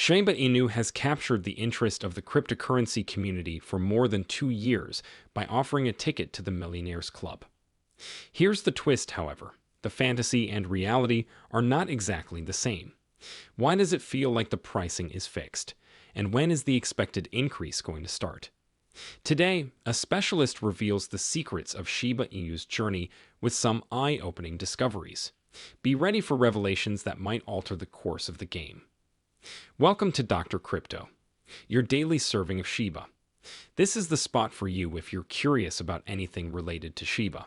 Shiba Inu has captured the interest of the cryptocurrency community for more than 2 years by offering a ticket to the Millionaires Club. Here's the twist, however. The fantasy and reality are not exactly the same. Why does it feel like the pricing is fixed? And when is the expected increase going to start? Today, a specialist reveals the secrets of Shiba Inu's journey with some eye-opening discoveries. Be ready for revelations that might alter the course of the game. Welcome to Dr. Crypto, your daily serving of Shiba. This is the spot for you if you're curious about anything related to Shiba.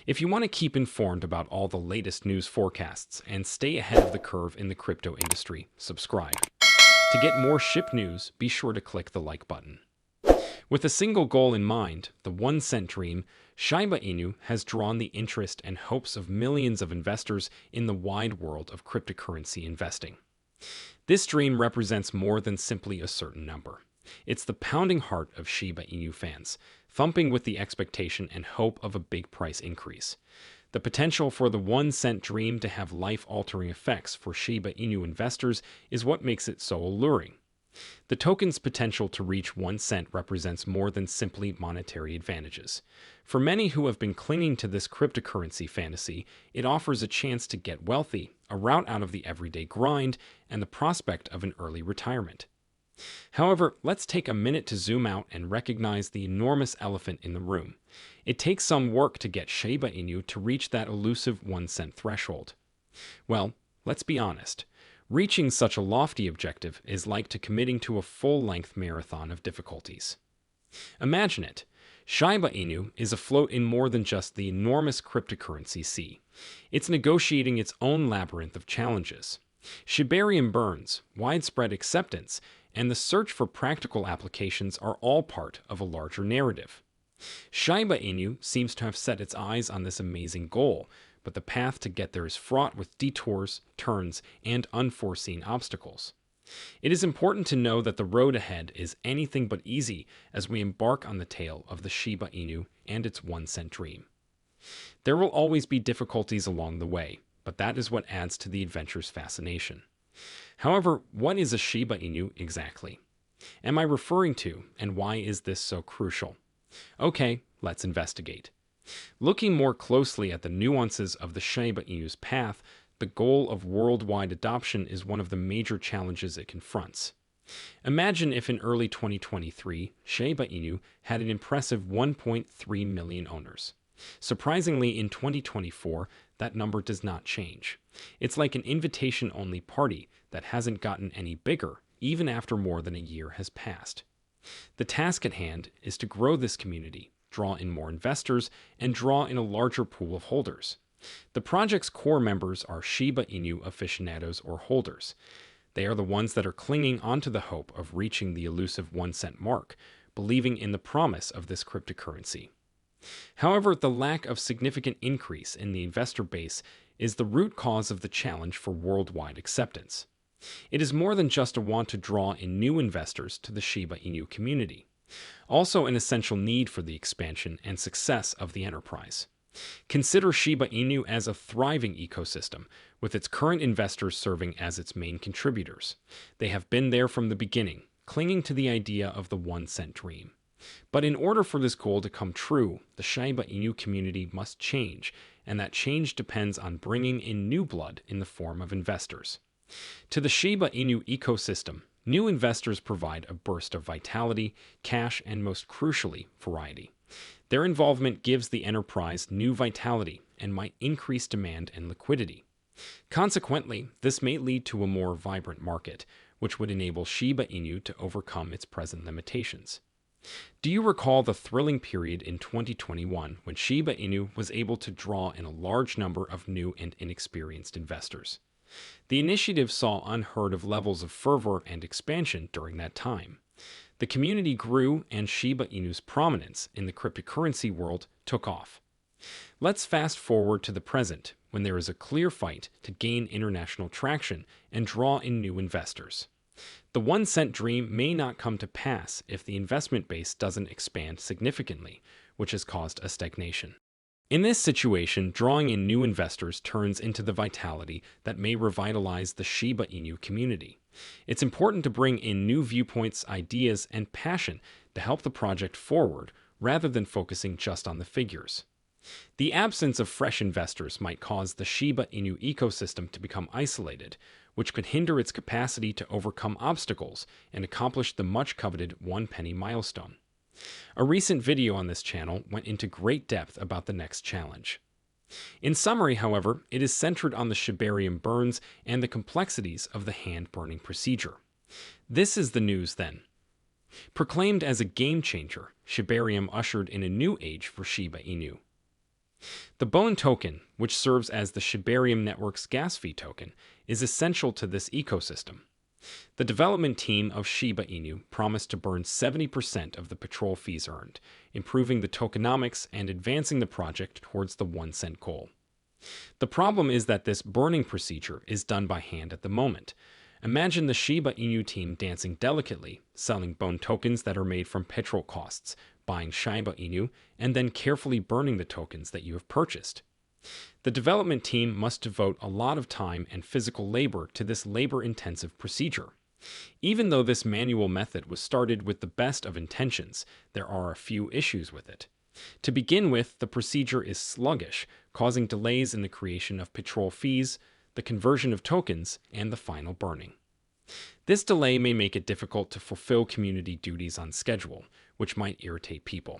If you want to keep informed about all the latest news forecasts and stay ahead of the curve in the crypto industry, subscribe. To get more SHIB news, be sure to click the like button. With a single goal in mind, the 1 cent dream, Shiba Inu has drawn the interest and hopes of millions of investors in the wide world of cryptocurrency investing. This dream represents more than simply a certain number. It's the pounding heart of Shiba Inu fans, thumping with the expectation and hope of a big price increase. The potential for the 1 cent dream to have life-altering effects for Shiba Inu investors is what makes it so alluring. The token's potential to reach 1 cent represents more than simply monetary advantages. For many who have been clinging to this cryptocurrency fantasy, it offers a chance to get wealthy, a route out of the everyday grind, and the prospect of an early retirement. However, let's take a minute to zoom out and recognize the enormous elephant in the room. It takes some work to get Shiba Inu to reach that elusive 1 cent threshold. Well, let's be honest. Reaching such a lofty objective is like to committing to a full-length marathon of difficulties. Imagine it. Shiba Inu is afloat in more than just the enormous cryptocurrency sea. It's negotiating its own labyrinth of challenges. Shibarium burns, widespread acceptance, and the search for practical applications are all part of a larger narrative. Shiba Inu seems to have set its eyes on this amazing goal, but the path to get there is fraught with detours, turns, and unforeseen obstacles. It is important to know that the road ahead is anything but easy as we embark on the tale of the Shiba Inu and its 1 cent dream. There will always be difficulties along the way, but that is what adds to the adventure's fascination. However, what is a Shiba Inu exactly? Am I referring to, and why is this so crucial? Okay, let's investigate. Looking more closely at the nuances of the Shiba Inu's path, the goal of worldwide adoption is one of the major challenges it confronts. Imagine if in early 2023, Shiba Inu had an impressive 1.3 million owners. Surprisingly, in 2024, that number does not change. It's like an invitation-only party that hasn't gotten any bigger, even after more than a year has passed. The task at hand is to grow this community, draw in more investors, and draw in a larger pool of holders. The project's core members are Shiba Inu aficionados or holders. They are the ones that are clinging onto the hope of reaching the elusive 1 cent mark, believing in the promise of this cryptocurrency. However, the lack of significant increase in the investor base is the root cause of the challenge for worldwide acceptance. It is more than just a want to draw in new investors to the Shiba Inu community, also an essential need for the expansion and success of the enterprise. Consider Shiba Inu as a thriving ecosystem, with its current investors serving as its main contributors. They have been there from the beginning, clinging to the idea of the 1 cent dream. But in order for this goal to come true, the Shiba Inu community must change, and that change depends on bringing in new blood in the form of investors. To the Shiba Inu ecosystem, new investors provide a burst of vitality, cash, and most crucially, variety. Their involvement gives the enterprise new vitality and might increase demand and liquidity. Consequently, this may lead to a more vibrant market, which would enable Shiba Inu to overcome its present limitations. Do you recall the thrilling period in 2021 when Shiba Inu was able to draw in a large number of new and inexperienced investors? The initiative saw unheard of levels of fervor and expansion during that time. The community grew and Shiba Inu's prominence in the cryptocurrency world took off. Let's fast forward to the present, when there is a clear fight to gain international traction and draw in new investors. The 1 cent dream may not come to pass if the investment base doesn't expand significantly, which has caused a stagnation. In this situation, drawing in new investors turns into the vitality that may revitalize the Shiba Inu community. It's important to bring in new viewpoints, ideas, and passion to help the project forward rather than focusing just on the figures. The absence of fresh investors might cause the Shiba Inu ecosystem to become isolated, which could hinder its capacity to overcome obstacles and accomplish the much-coveted one-penny milestone. A recent video on this channel went into great depth about the next challenge. In summary, however, it is centered on the Shibarium burns and the complexities of the hand-burning procedure. This is the news then. Proclaimed as a game-changer, Shibarium ushered in a new age for Shiba Inu. The Bone token, which serves as the Shibarium network's gas fee token, is essential to this ecosystem. The development team of Shiba Inu promised to burn 70% of the patrol fees earned, improving the tokenomics and advancing the project towards the 1 cent goal. The problem is that this burning procedure is done by hand at the moment. Imagine the Shiba Inu team dancing delicately, selling bone tokens that are made from petrol costs, buying Shiba Inu, and then carefully burning the tokens that you have purchased. The development team must devote a lot of time and physical labor to this labor-intensive procedure. Even though this manual method was started with the best of intentions, there are a few issues with it. To begin with, the procedure is sluggish, causing delays in the creation of patrol fees, the conversion of tokens, and the final burning. This delay may make it difficult to fulfill community duties on schedule, which might irritate people.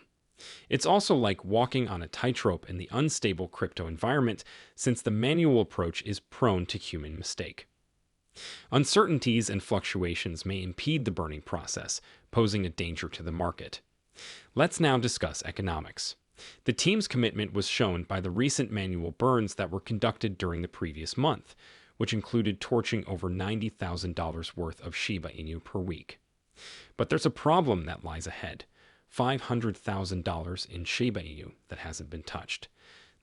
It's also like walking on a tightrope in the unstable crypto environment, since the manual approach is prone to human mistake. Uncertainties and fluctuations may impede the burning process, posing a danger to the market. Let's now discuss economics. The team's commitment was shown by the recent manual burns that were conducted during the previous month, which included torching over $90,000 worth of Shiba Inu per week. But there's a problem that lies ahead. $500,000 in Shiba Inu that hasn't been touched.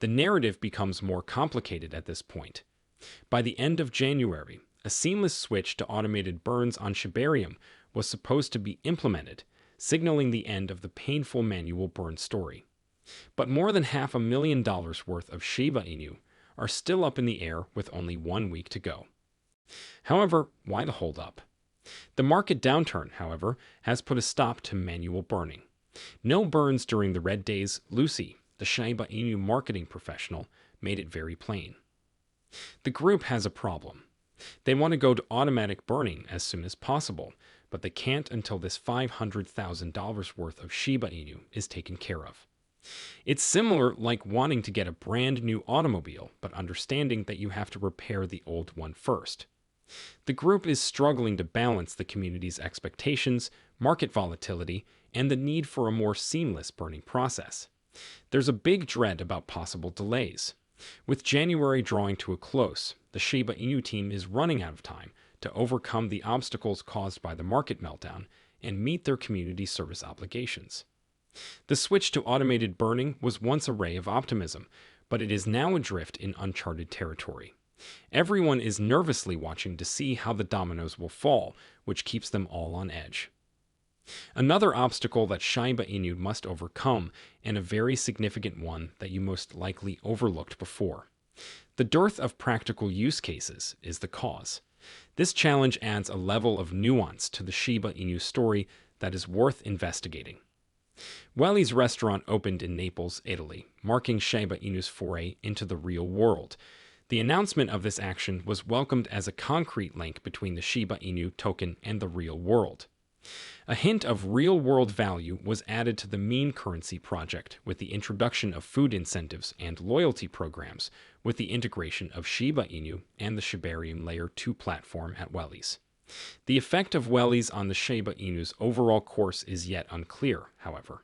The narrative becomes more complicated at this point. By the end of January, a seamless switch to automated burns on Shibarium was supposed to be implemented, signaling the end of the painful manual burn story. But more than $500,000 worth of Shiba Inu are still up in the air with only 1 week to go. However, why the holdup? The market downturn, however, has put a stop to manual burning. No burns during the red days. Lucy, the Shiba Inu marketing professional, made it very plain. The group has a problem. They want to go to automatic burning as soon as possible, but they can't until this $500,000 worth of Shiba Inu is taken care of. It's similar like wanting to get a brand new automobile, but understanding that you have to repair the old one first. The group is struggling to balance the community's expectations, market volatility, and the need for a more seamless burning process. There's a big dread about possible delays. With January drawing to a close, the Shiba Inu team is running out of time to overcome the obstacles caused by the market meltdown and meet their community service obligations. The switch to automated burning was once a ray of optimism, but it is now adrift in uncharted territory. Everyone is nervously watching to see how the dominoes will fall, which keeps them all on edge. Another obstacle that Shiba Inu must overcome, and a very significant one that you most likely overlooked before. The dearth of practical use cases is the cause. This challenge adds a level of nuance to the Shiba Inu story that is worth investigating. Wellies Restaurant opened in Naples, Italy, marking Shiba Inu's foray into the real world. The announcement of this action was welcomed as a concrete link between the Shiba Inu token and the real world. A hint of real-world value was added to the meme currency project with the introduction of food incentives and loyalty programs, with the integration of Shiba Inu and the Shibarium Layer 2 platform at Wellies. The effect of Wellies on the Shiba Inu's overall course is yet unclear, however.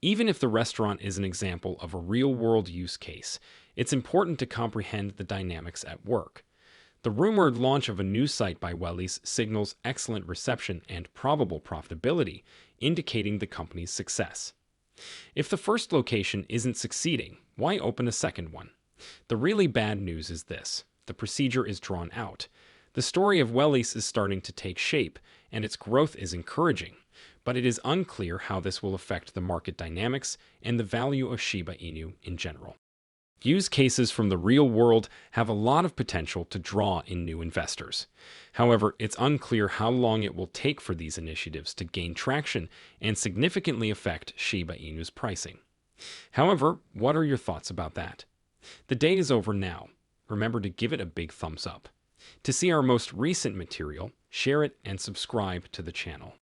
Even if the restaurant is an example of a real-world use case, it's important to comprehend the dynamics at work. The rumored launch of a new site by Wellies signals excellent reception and probable profitability, indicating the company's success. If the first location isn't succeeding, why open a second one? The really bad news is this: the procedure is drawn out. The story of Wellies is starting to take shape, and its growth is encouraging, but it is unclear how this will affect the market dynamics and the value of Shiba Inu in general. Use cases from the real world have a lot of potential to draw in new investors. However, it's unclear how long it will take for these initiatives to gain traction and significantly affect Shiba Inu's pricing. However, what are your thoughts about that? The day is over now. Remember to give it a big thumbs up. To see our most recent material, share it and subscribe to the channel.